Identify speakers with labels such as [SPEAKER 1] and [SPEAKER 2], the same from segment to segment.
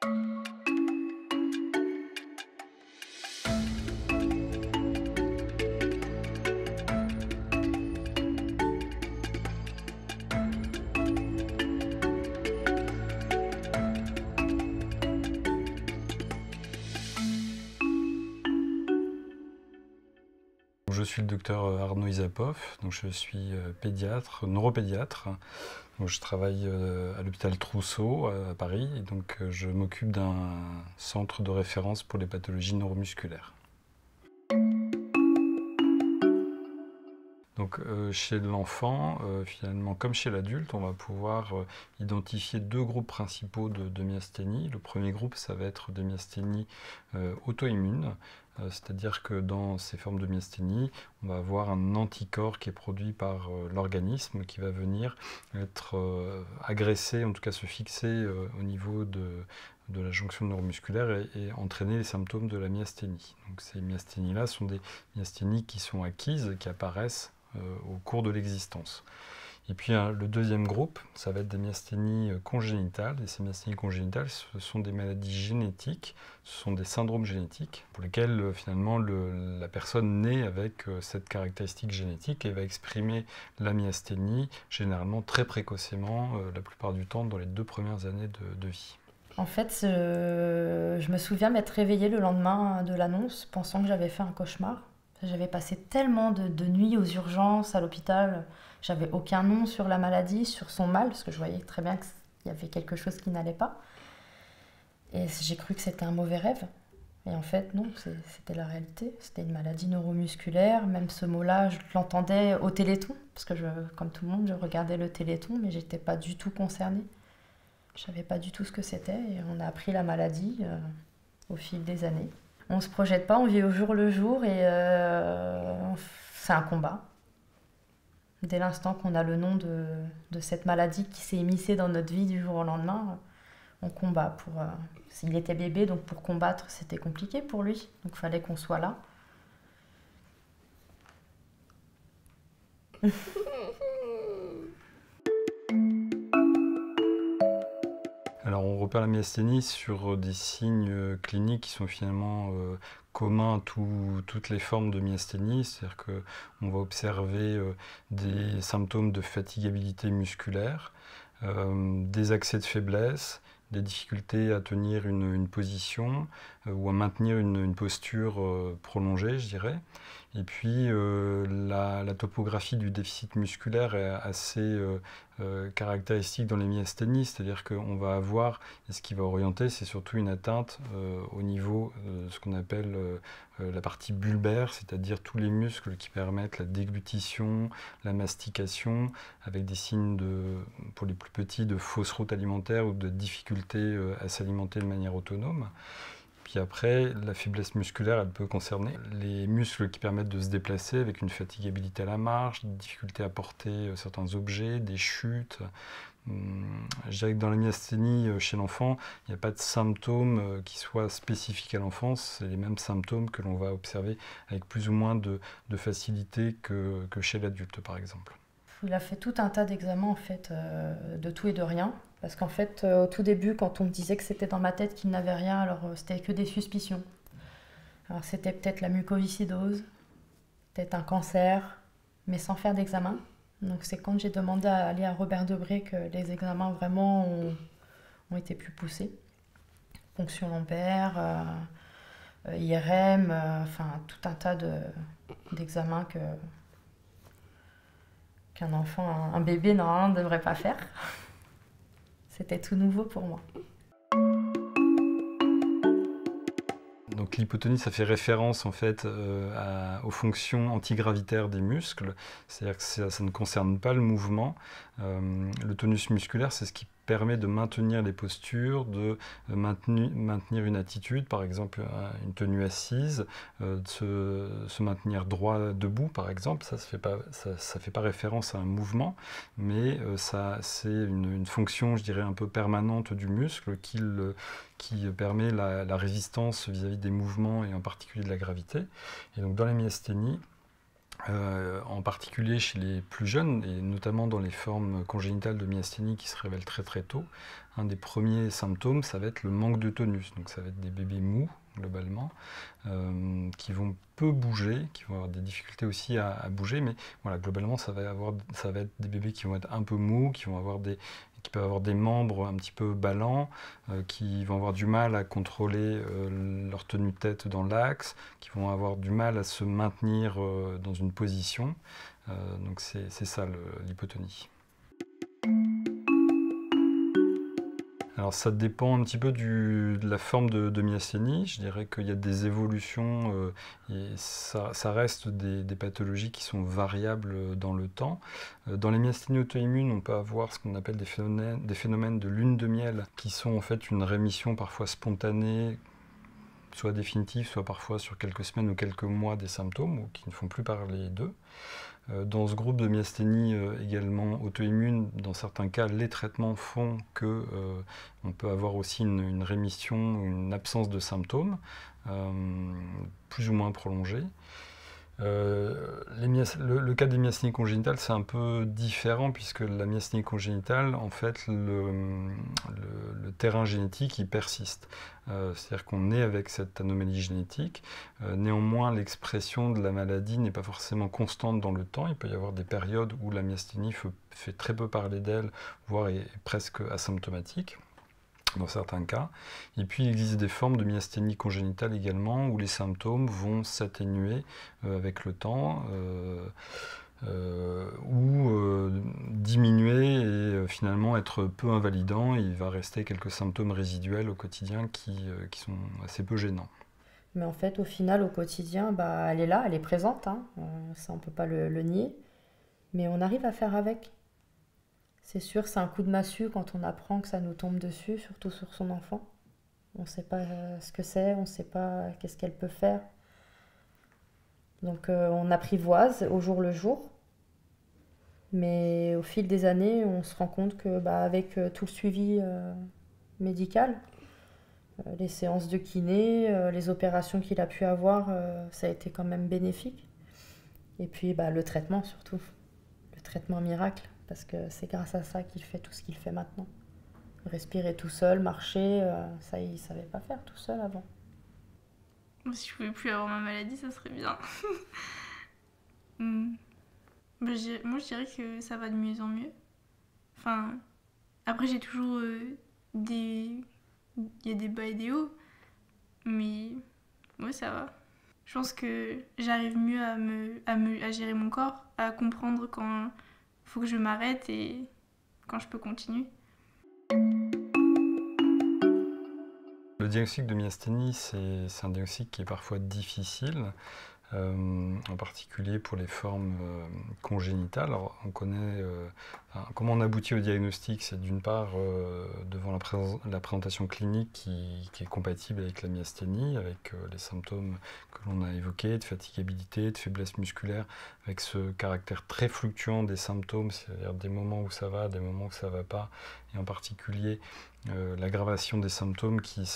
[SPEAKER 1] Je suis le docteur Arnaud Isapov, donc je suis pédiatre, neuropédiatre. Donc je travaille à l'hôpital Trousseau à Paris et donc je m'occupe d'un centre de référence pour les pathologies neuromusculaires. Donc chez l'enfant, finalement comme chez l'adulte, on va pouvoir identifier deux groupes principaux de myasthénie. Le premier groupe, ça va être des myasthénies auto-immunes, c'est-à-dire que dans ces formes de myasthénie, on va avoir un anticorps qui est produit par l'organisme qui va venir être agressé, en tout cas se fixer au niveau de la jonction neuromusculaire et entraîner les symptômes de la myasthénie. Donc ces myasthénies-là sont des myasthénies qui sont acquises, qui apparaissent au cours de l'existence. Et puis le deuxième groupe, ça va être des myasthénies congénitales. Et ces myasthénies congénitales, ce sont des maladies génétiques, ce sont des syndromes génétiques pour lesquels finalement la personne naît avec cette caractéristique génétique et va exprimer la myasthénie généralement très précocement, la plupart du temps dans les 2 premières années de vie.
[SPEAKER 2] En fait, je me souviens m'être réveillée le lendemain de l'annonce pensant que j'avais fait un cauchemar. J'avais passé tellement de nuits aux urgences, à l'hôpital. J'avais aucun nom sur la maladie, sur son mal, parce que je voyais très bien qu'il y avait quelque chose qui n'allait pas. Et j'ai cru que c'était un mauvais rêve. Et en fait, non, c'était la réalité. C'était une maladie neuromusculaire. Même ce mot-là, je l'entendais au Téléthon, parce que comme tout le monde, je regardais le Téléthon, mais j'étais pas du tout concernée. Je savais pas du tout ce que c'était. Et on a appris la maladie au fil des années. On ne se projette pas, on vit au jour le jour et c'est un combat. Dès l'instant qu'on a le nom de cette maladie qui s'est immiscée dans notre vie du jour au lendemain, on combat. Il était bébé, donc pour combattre, c'était compliqué pour lui. Donc il fallait qu'on soit là.
[SPEAKER 1] Alors on repère la myasthénie sur des signes cliniques qui sont finalement communs à toutes les formes de myasthénie, c'est-à-dire qu'on va observer des symptômes de fatigabilité musculaire, des accès de faiblesse, des difficultés à tenir une position ou à maintenir une posture prolongée, je dirais. Et puis la topographie du déficit musculaire est assez caractéristique dans les myasthénies, c'est-à-dire qu'on va avoir, et ce qui va orienter, c'est surtout une atteinte au niveau de ce qu'on appelle la partie bulbaire, c'est-à-dire tous les muscles qui permettent la déglutition, la mastication, avec des signes pour les plus petits de fausses routes alimentaires ou de difficultés à s'alimenter de manière autonome. Puis après, la faiblesse musculaire, elle peut concerner les muscles qui permettent de se déplacer avec une fatigabilité à la marche, des difficultés à porter certains objets, des chutes. Je dirais que dans la myasthénie chez l'enfant, il n'y a pas de symptômes qui soient spécifiques à l'enfance. C'est les mêmes symptômes que l'on va observer avec plus ou moins de facilité que chez l'adulte, par exemple.
[SPEAKER 2] Il a fait tout un tas d'examens, en fait, de tout et de rien. Parce qu'en fait, au tout début, quand on me disait que c'était dans ma tête qu'il n'avait rien, alors c'était que des suspicions. Alors c'était peut-être la mucoviscidose, peut-être un cancer, mais sans faire d'examen. Donc c'est quand j'ai demandé à aller à Robert Debré que les examens vraiment ont été plus poussés. Ponction lombaire, IRM, enfin tout un tas d'examens qu'un enfant, un bébé normalement ne devrait pas faire. C'était tout nouveau pour moi.
[SPEAKER 1] Donc l'hypotonie, ça fait référence en fait aux fonctions antigravitaires des muscles, c'est-à-dire que ça ne concerne pas le mouvement. Le tonus musculaire, c'est ce qui permet de maintenir les postures, de maintenir une attitude, par exemple une tenue assise, de se maintenir droit debout, par exemple. Ça fait pas référence à un mouvement, mais c'est une fonction, je dirais, un peu permanente du muscle qui permet la résistance vis-à-vis des mouvements et en particulier de la gravité. Et donc dans la myasthénie, en particulier chez les plus jeunes, et notamment dans les formes congénitales de myasthénie qui se révèlent très très tôt. Un des premiers symptômes, ça va être le manque de tonus. Donc ça va être des bébés mous, globalement, qui vont peu bouger, qui vont avoir des difficultés aussi à bouger, mais voilà, globalement, ça va être des bébés qui vont être un peu mous, qui peuvent avoir des membres un petit peu ballants, qui vont avoir du mal à contrôler leur tenue de tête dans l'axe, qui vont avoir du mal à se maintenir dans une position. Donc c'est ça l'hypotonie. Alors ça dépend un petit peu de la forme de myasthénie. Je dirais qu'il y a des évolutions et ça reste des pathologies qui sont variables dans le temps. Dans les myasthénies auto-immunes, on peut avoir ce qu'on appelle des phénomènes de lune de miel qui sont en fait une rémission parfois spontanée, soit définitive, soit parfois sur quelques semaines ou quelques mois des symptômes, ou qui ne font plus parler d'eux. Dans ce groupe de myasthénie également auto-immune, dans certains cas, les traitements font que on peut avoir aussi une rémission, une absence de symptômes, plus ou moins prolongée. Le cas des myasthénies congénitales, c'est un peu différent puisque la myasthénie congénitale, en fait, le terrain génétique, il persiste. C'est-à-dire qu'on est avec cette anomalie génétique. Néanmoins, l'expression de la maladie n'est pas forcément constante dans le temps. Il peut y avoir des périodes où la myasthénie fait très peu parler d'elle, voire est presque asymptomatique dans certains cas. Et puis il existe des formes de myasthénie congénitale également où les symptômes vont s'atténuer avec le temps ou diminuer et finalement être peu invalidants. Il va rester quelques symptômes résiduels au quotidien qui sont assez peu gênants.
[SPEAKER 2] Mais en fait, au final, au quotidien, bah, elle est là, elle est présente, hein. Ça, on ne peut pas le nier. Mais on arrive à faire avec. C'est sûr, c'est un coup de massue quand on apprend que ça nous tombe dessus, surtout sur son enfant. On ne sait pas ce que c'est, on ne sait pas qu'est-ce qu'elle peut faire. Donc on apprivoise au jour le jour. Mais au fil des années, on se rend compte que bah, avec tout le suivi médical, les séances de kiné, les opérations qu'il a pu avoir, ça a été quand même bénéfique. Et puis bah, le traitement surtout, le traitement miracle. Parce que c'est grâce à ça qu'il fait tout ce qu'il fait maintenant. Respirer tout seul, marcher, ça il ne savait pas faire tout seul avant.
[SPEAKER 3] Si je pouvais plus avoir ma maladie, ça serait bien. Moi, je dirais que ça va de mieux en mieux. Enfin, après, j'ai toujours des... Il y a des bas et des hauts, mais ouais, ça va. Je pense que j'arrive mieux à gérer mon corps, à comprendre quand faut que je m'arrête et quand je peux continuer.
[SPEAKER 1] Le diagnostic de myasthénie, c'est un diagnostic qui est parfois difficile, en particulier pour les formes congénitales. Alors, on connaît comment on aboutit au diagnostic, c'est d'une part devant la présentation clinique qui est compatible avec la myasthénie, avec les symptômes que l'on a évoqués, de fatigabilité, de faiblesse musculaire, avec ce caractère très fluctuant des symptômes, c'est-à-dire des moments où ça va, des moments où ça ne va pas, et en particulier l'aggravation des symptômes qui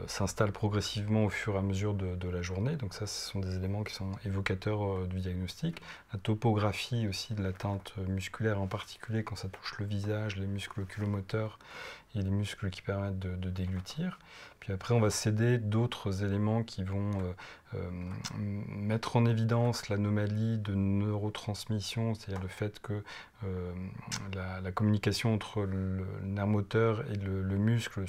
[SPEAKER 1] s'installe progressivement au fur et à mesure de la journée. Donc ça, ce sont des éléments qui sont évocateurs du diagnostic. La topographie aussi de l'atteinte musculaire, en particulier quand ça touche le visage, les muscles oculomoteurs et les muscles qui permettent de déglutir. Puis après, on va céder d'autres éléments qui vont mettre en évidence l'anomalie de neurotransmission, c'est-à-dire le fait que la communication entre le nerf moteur et le muscle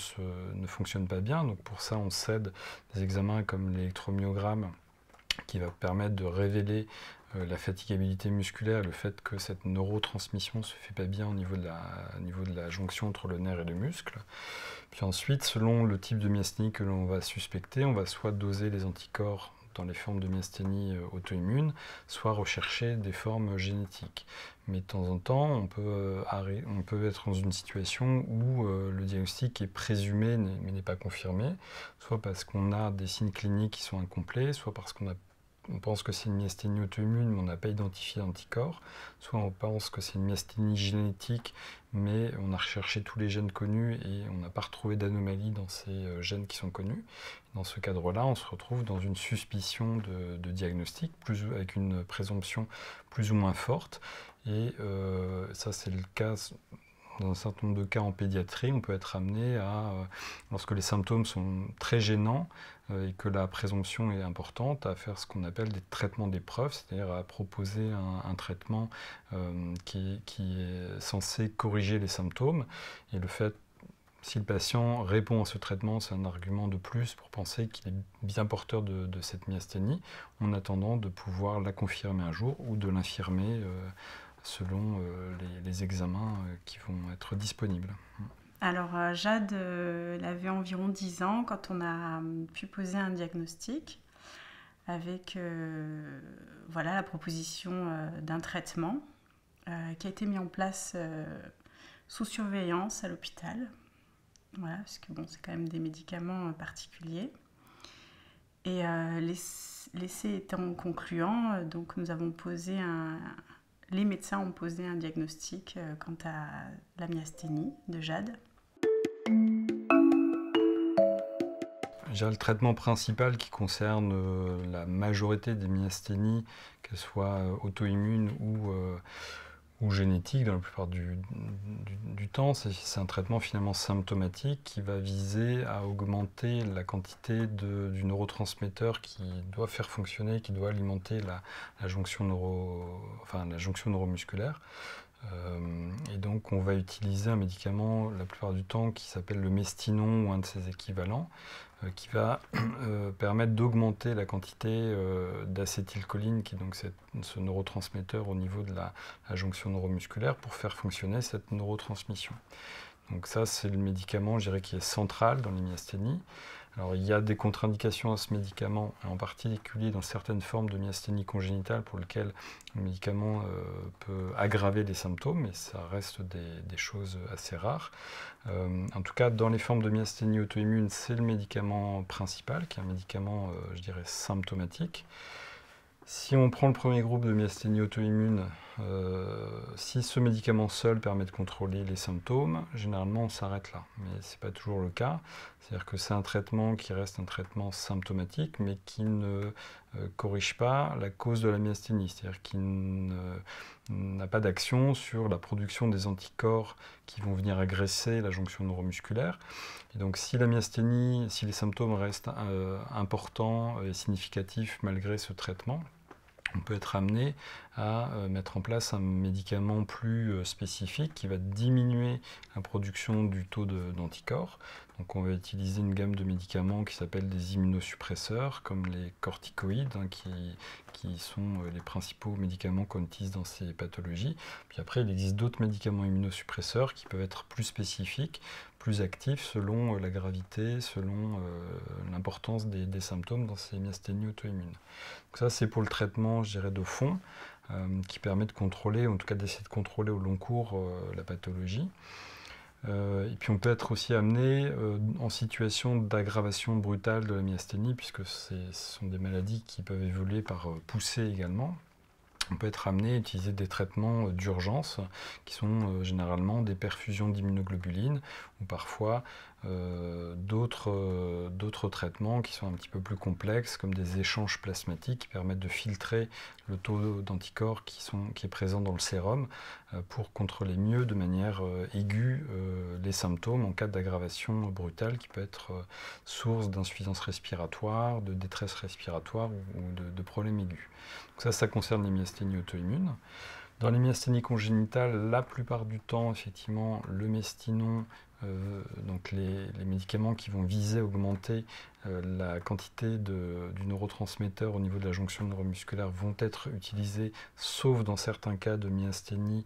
[SPEAKER 1] ne fonctionne pas bien. Donc pour ça, on cède des examens comme l'électromyogramme qui va permettre de révéler la fatigabilité musculaire, le fait que cette neurotransmission ne se fait pas bien au niveau de la jonction entre le nerf et le muscle. Puis ensuite, selon le type de myasthénie que l'on va suspecter, on va soit doser les anticorps dans les formes de myasthénie auto-immune, soit rechercher des formes génétiques. Mais de temps en temps, on peut être dans une situation où le diagnostic est présumé mais n'est pas confirmé, soit parce qu'on a des signes cliniques qui sont incomplets, soit parce qu'on on pense que c'est une myasthénie auto-immune, mais on n'a pas identifié d'anticorps. Soit on pense que c'est une myasthénie génétique, mais on a recherché tous les gènes connus et on n'a pas retrouvé d'anomalie dans ces gènes qui sont connus. Dans ce cadre-là, on se retrouve dans une suspicion de diagnostic, avec une présomption plus ou moins forte. Et ça, c'est le cas. Dans un certain nombre de cas en pédiatrie, on peut être amené à, lorsque les symptômes sont très gênants et que la présomption est importante, à faire ce qu'on appelle des traitements d'épreuve, c'est-à-dire à proposer un traitement qui est censé corriger les symptômes. Et le fait, si le patient répond à ce traitement, c'est un argument de plus pour penser qu'il est bien porteur de cette myasthénie, en attendant de pouvoir la confirmer un jour ou de l'infirmer selon les examens qui vont être disponibles.
[SPEAKER 4] Alors Jade, elle avait environ 10 ans quand on a pu poser un diagnostic avec voilà, la proposition d'un traitement qui a été mis en place sous surveillance à l'hôpital. Voilà, parce que bon, c'est quand même des médicaments particuliers. Et l'essai étant concluant, donc nous avons posé les médecins ont posé un diagnostic quant à la myasthénie de Jade.
[SPEAKER 1] Le traitement principal qui concerne la majorité des myasthénies, qu'elles soient auto-immunes ou génétiques dans la plupart du temps, c'est un traitement finalement symptomatique qui va viser à augmenter la quantité du neurotransmetteur qui doit faire fonctionner, qui doit alimenter la jonction neuromusculaire. Et donc on va utiliser un médicament la plupart du temps qui s'appelle le Mestinon ou un de ses équivalents, qui va permettre d'augmenter la quantité d'acétylcholine, qui est donc ce neurotransmetteur au niveau de la jonction neuromusculaire, pour faire fonctionner cette neurotransmission. Donc ça, c'est le médicament, je dirais, qui est central dans les myasthénies. Alors il y a des contre-indications à ce médicament, en particulier dans certaines formes de myasthénie congénitale pour lesquelles le médicament peut aggraver les symptômes, mais ça reste des choses assez rares. En tout cas, dans les formes de myasthénie auto-immune, c'est le médicament principal, qui est un médicament, je dirais, symptomatique. Si on prend le premier groupe de myasthénie auto-immune, si ce médicament seul permet de contrôler les symptômes, généralement on s'arrête là. Mais ce n'est pas toujours le cas. C'est-à-dire que c'est un traitement qui reste un traitement symptomatique, mais qui ne corrige pas la cause de la myasthénie. C'est-à-dire qu'il n'a pas d'action sur la production des anticorps qui vont venir agresser la jonction neuromusculaire. Et donc si la myasthénie, si les symptômes restent importants et significatifs malgré ce traitement, on peut être amené à mettre en place un médicament plus spécifique qui va diminuer la production du taux d'anticorps. Donc on va utiliser une gamme de médicaments qui s'appelle des immunosuppresseurs, comme les corticoïdes, qui sont les principaux médicaments qu'on utilise dans ces pathologies. Puis après, il existe d'autres médicaments immunosuppresseurs qui peuvent être plus spécifiques, plus actifs selon la gravité, selon l'importance des symptômes dans ces myasthénies auto-immunes. Donc ça, c'est pour le traitement, je dirais, de fond, qui permet de contrôler, en tout cas d'essayer de contrôler au long cours la pathologie. Et puis on peut être aussi amené en situation d'aggravation brutale de la myasthénie, puisque ce sont des maladies qui peuvent évoluer par poussée également. On peut être amené à utiliser des traitements d'urgence qui sont généralement des perfusions d'immunoglobulines ou parfois d'autres traitements qui sont un petit peu plus complexes comme des échanges plasmatiques qui permettent de filtrer le taux d'anticorps qui est présent dans le sérum pour contrôler mieux de manière aiguë les symptômes en cas d'aggravation brutale qui peut être source d'insuffisance respiratoire, de détresse respiratoire ou de problèmes aigus. Donc ça concerne les myasthénies auto-immunes. Dans les myasthénies congénitales, la plupart du temps, effectivement, le Mestinon, donc les médicaments qui vont viser à augmenter la quantité du neurotransmetteur au niveau de la jonction neuromusculaire vont être utilisés, sauf dans certains cas de myasthénie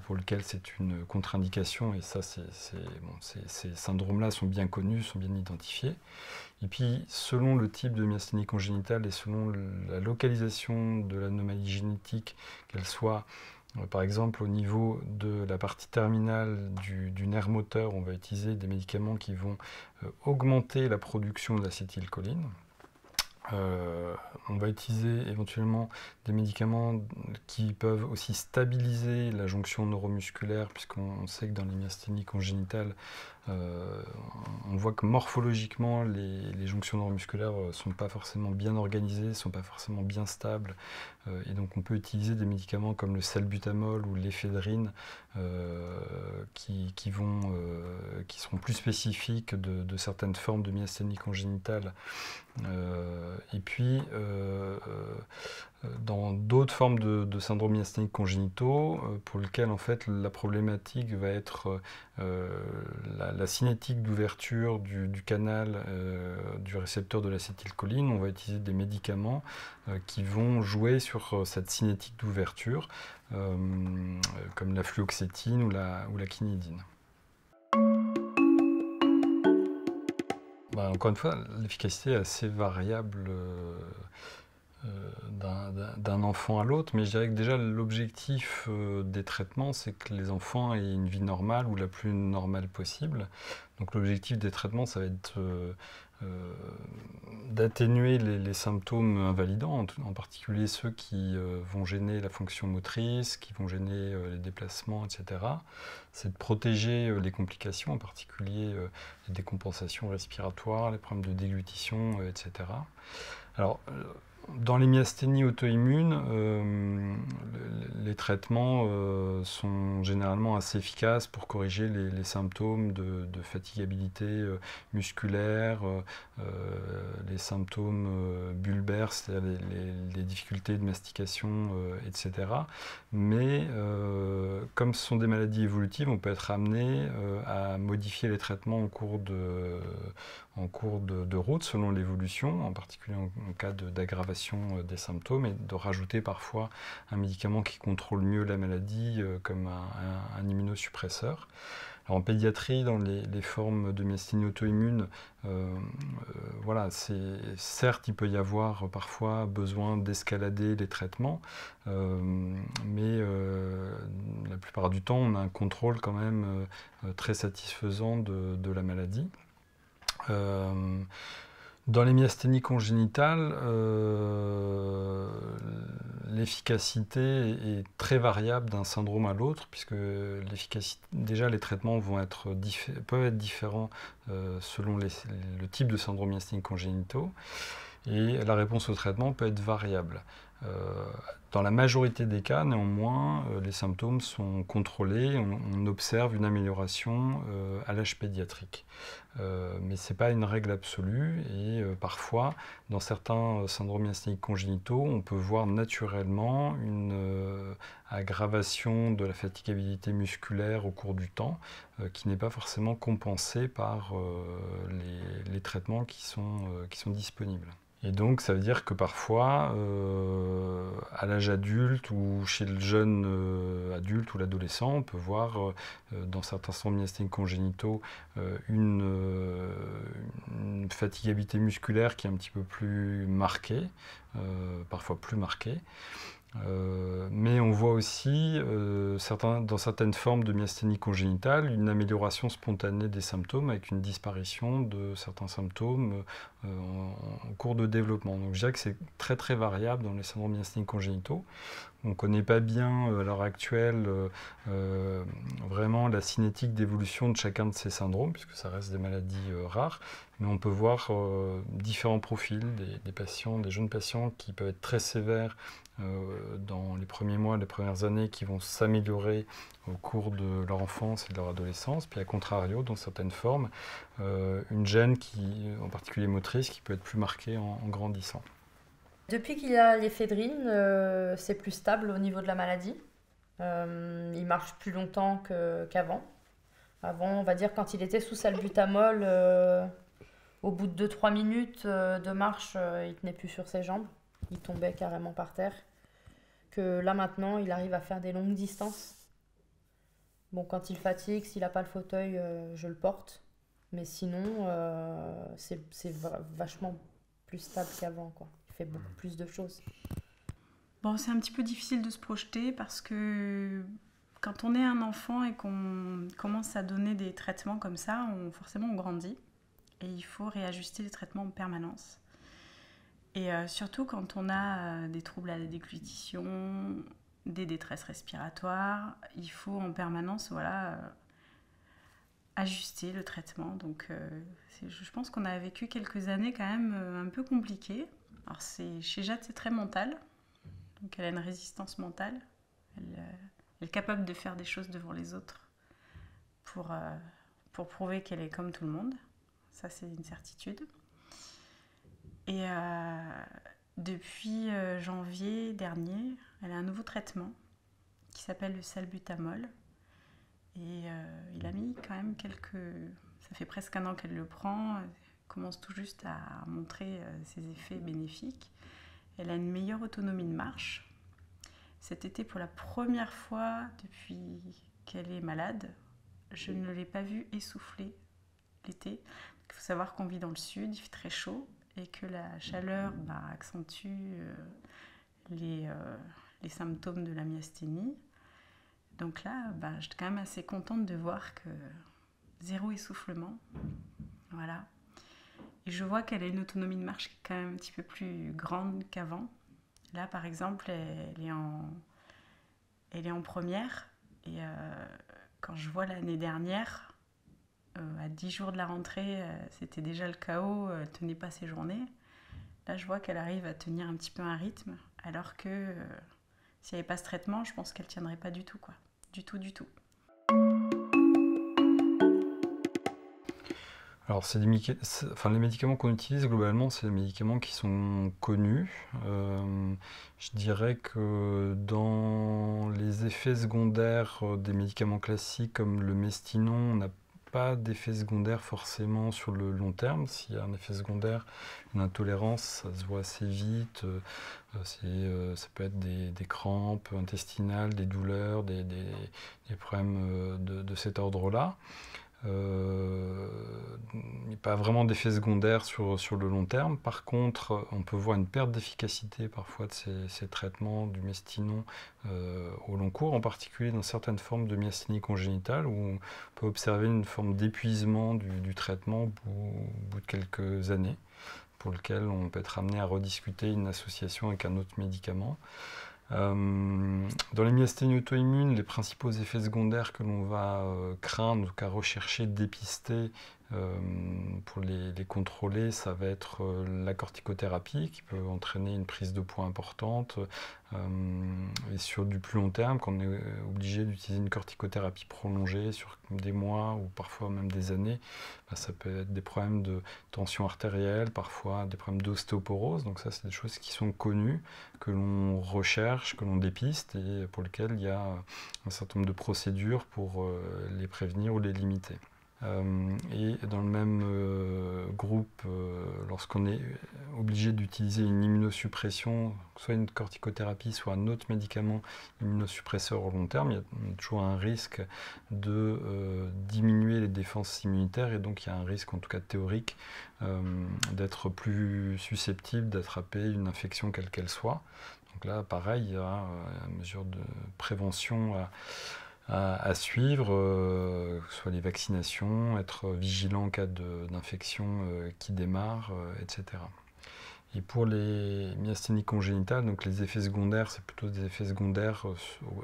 [SPEAKER 1] pour lesquels c'est une contre-indication, et ça, ces syndromes-là sont bien connus, sont bien identifiés. Et puis, selon le type de myasthénie congénitale et selon la localisation de l'anomalie génétique, qu'elle soit par exemple au niveau de la partie terminale du nerf moteur, on va utiliser des médicaments qui vont augmenter la production d'acétylcholine. On va utiliser éventuellement des médicaments qui peuvent aussi stabiliser la jonction neuromusculaire, puisqu'on sait que dans les myasthénies congénitales, on voit que morphologiquement, les jonctions neuromusculaires ne sont pas forcément bien organisées, ne sont pas forcément bien stables. Et donc on peut utiliser des médicaments comme le salbutamol ou l'éphédrine qui seront plus spécifiques de certaines formes de myasthénie congénitale. Et puis, dans d'autres formes de syndromes myasthéniques congénitaux, pour lesquels en fait la problématique va être la cinétique d'ouverture du canal du récepteur de l'acétylcholine, on va utiliser des médicaments qui vont jouer sur cette cinétique d'ouverture, comme la fluoxétine ou la quinidine. Encore une fois, l'efficacité est assez variable d'un enfant à l'autre, mais je dirais que déjà l'objectif des traitements, c'est que les enfants aient une vie normale ou la plus normale possible. Donc l'objectif des traitements, ça va être d'atténuer les symptômes invalidants, en particulier ceux qui vont gêner la fonction motrice, qui vont gêner les déplacements, etc. C'est de protéger les complications, en particulier les décompensations respiratoires, les problèmes de déglutition, etc. Alors, dans les myasthénies auto-immunes, les traitements sont généralement assez efficaces pour corriger les symptômes de fatigabilité musculaire, les symptômes bulbaires, c'est-à-dire les difficultés de mastication, etc. Mais comme ce sont des maladies évolutives, on peut être amené à modifier les traitements en cours de route selon l'évolution, en particulier en cas d'aggravation des symptômes, et de rajouter parfois un médicament qui contrôle mieux la maladie comme un immunosuppresseur. Alors en pédiatrie, dans les formes de myasthénie auto-immune, voilà, certes, il peut y avoir parfois besoin d'escalader les traitements, mais la plupart du temps, on a un contrôle quand même très satisfaisant de la maladie. Dans les myasthénies congénitales, l'efficacité est très variable d'un syndrome à l'autre, puisque déjà les traitements peuvent être différents selon le type de syndrome myasthénique congénitaux, et la réponse au traitement peut être variable. Dans la majorité des cas, néanmoins, les symptômes sont contrôlés, on observe une amélioration à l'âge pédiatrique. Mais ce n'est pas une règle absolue, et parfois, dans certains syndromes myasthéniques congénitaux, on peut voir naturellement une aggravation de la fatigabilité musculaire au cours du temps, qui n'est pas forcément compensée par les traitements qui sont disponibles. Et donc, ça veut dire que parfois, à l'âge adulte ou chez le jeune adulte ou l'adolescent, on peut voir dans certains syndromes myasthéniques congénitaux une fatigabilité musculaire qui est un petit peu plus marquée, parfois plus marquée. Mais on voit aussi, dans certaines formes de myasthénie congénitale, une amélioration spontanée des symptômes avec une disparition de certains symptômes en cours de développement. Donc je dirais que c'est très très variable dans les syndromes myasthéniques congénitaux. On ne connaît pas bien à l'heure actuelle vraiment la cinétique d'évolution de chacun de ces syndromes, puisque ça reste des maladies rares, mais on peut voir différents profils, des patients, des jeunes patients qui peuvent être très sévères dans les premiers mois, les premières années, qui vont s'améliorer au cours de leur enfance et de leur adolescence, puis à contrario, dans certaines formes, une gêne en particulier motrice, qui peut être plus marquée en grandissant.
[SPEAKER 2] Depuis qu'il y a l'éphédrine, c'est plus stable au niveau de la maladie. Il marche plus longtemps qu'avant. Avant, on va dire, quand il était sous salbutamol, au bout de 2-3 minutes de marche, il tenait plus sur ses jambes. Il tombait carrément par terre. Que là, maintenant, il arrive à faire des longues distances. Bon, quand il fatigue, s'il n'a pas le fauteuil, je le porte. Mais sinon, c'est vachement plus stable qu'avant, quoi. Il fait beaucoup plus de choses.
[SPEAKER 4] Bon, c'est un petit peu difficile de se projeter parce que quand on est un enfant et qu'on commence à donner des traitements comme ça, forcément on grandit et il faut réajuster les traitements en permanence. Et surtout quand on a des troubles à la déglutition, des détresses respiratoires, il faut en permanence ajuster le traitement. Donc je pense qu'on a vécu quelques années quand même un peu compliquées. Alors chez Jade, c'est très mental, donc elle a une résistance mentale. Elle est capable de faire des choses devant les autres pour prouver qu'elle est comme tout le monde. Ça, c'est une certitude. Et depuis janvier dernier, elle a un nouveau traitement qui s'appelle le salbutamol. Et il a mis quand même ça fait presque 1 an qu'elle le prend, elle commence tout juste à montrer ses effets bénéfiques. Elle a une meilleure autonomie de marche. Cet été, pour la première fois depuis qu'elle est malade, je ne l'ai pas vue essouffler l'été. Il faut savoir qu'on vit dans le sud, il fait très chaud et que la chaleur accentue les symptômes de la myasthénie. Donc là, j'étais quand même assez contente de voir que 0 essoufflement. Voilà. Et je vois qu'elle a une autonomie de marche qui est quand même un petit peu plus grande qu'avant. Là, par exemple, elle est en première. Et quand je vois l'année dernière, à 10 jours de la rentrée, c'était déjà le chaos, elle ne tenait pas ses journées. Là, je vois qu'elle arrive à tenir un petit peu un rythme, alors que s'il n'y avait pas ce traitement, je pense qu'elle ne tiendrait pas du tout, quoi. Du tout, du tout.
[SPEAKER 1] Alors, les médicaments qu'on utilise, globalement, c'est des médicaments qui sont connus. Je dirais que dans les effets secondaires des médicaments classiques comme le Mestinon, on n'a pas d'effet secondaire forcément sur le long terme. S'il y a un effet secondaire, une intolérance, ça se voit assez vite. Ça peut être des crampes intestinales, des douleurs, des problèmes de cet ordre-là. Il n'y a pas vraiment d'effet secondaire sur le long terme. Par contre, on peut voir une perte d'efficacité parfois de ces traitements du Mestinon au long cours, en particulier dans certaines formes de myasthénie congénitale, où on peut observer une forme d'épuisement du traitement au bout de quelques années, pour lequel on peut être amené à rediscuter une association avec un autre médicament. Dans les myasthénies auto-immunes, les principaux effets secondaires que l'on va craindre, en tout cas rechercher, dépister pour les contrôler, ça va être la corticothérapie qui peut entraîner une prise de poids importante et sur du plus long terme, quand on est obligé d'utiliser une corticothérapie prolongée sur des mois ou parfois même des années, ça peut être des problèmes de tension artérielle, parfois des problèmes d'ostéoporose. Donc ça, c'est des choses qui sont connues, que l'on recherche, que l'on dépiste et pour lesquelles il y a un certain nombre de procédures pour les prévenir ou les limiter. Et dans le même groupe, lorsqu'on est obligé d'utiliser une immunosuppression, soit une corticothérapie, soit un autre médicament immunosuppresseur au long terme, il y a toujours un risque de diminuer les défenses immunitaires et donc il y a un risque, en tout cas théorique, d'être plus susceptible d'attraper une infection quelle qu'elle soit. Donc là, pareil, il y a une mesure de prévention à suivre, que ce soit les vaccinations, être vigilant en cas d'infection qui démarre, etc. Et pour les myasthénies congénitales, donc les effets secondaires, c'est plutôt des effets secondaires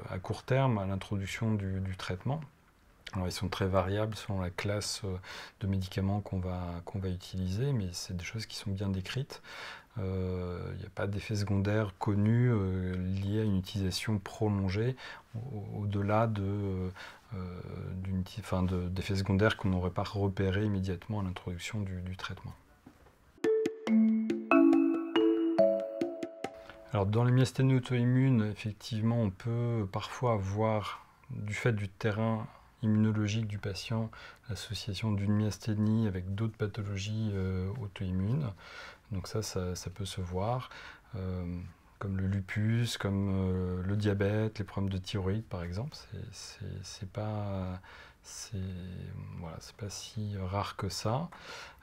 [SPEAKER 1] à court terme, à l'introduction du traitement. Alors, ils sont très variables selon la classe de médicaments qu'on va utiliser, mais c'est des choses qui sont bien décrites. Il n'y a pas d'effet secondaire connu lié à une utilisation prolongée au-delà d'effets secondaires qu'on n'aurait pas repérés immédiatement à l'introduction du traitement. Alors, dans les myasthénies auto-immunes, effectivement, on peut parfois avoir, du fait du terrain immunologique du patient, l'association d'une myasthénie avec d'autres pathologies auto-immunes. Donc ça peut se voir, comme le lupus, comme le diabète, les problèmes de thyroïde par exemple. C'est pas si rare que ça.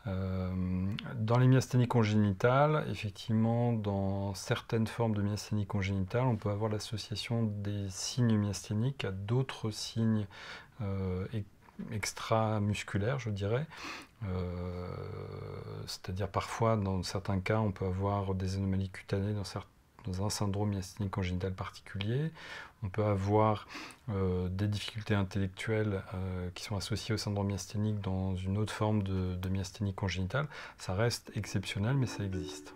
[SPEAKER 1] Dans les myasthénies congénitales, effectivement, dans certaines formes de myasthénie congénitale, on peut avoir l'association des signes myasthéniques à d'autres signes extramusculaires, je dirais. c'est-à-dire parfois, dans certains cas, on peut avoir des anomalies cutanées dans un syndrome myasthénique congénital particulier. On peut avoir des difficultés intellectuelles qui sont associées au syndrome myasthénique dans une autre forme de myasthénie congénitale. Ça reste exceptionnel, mais ça existe.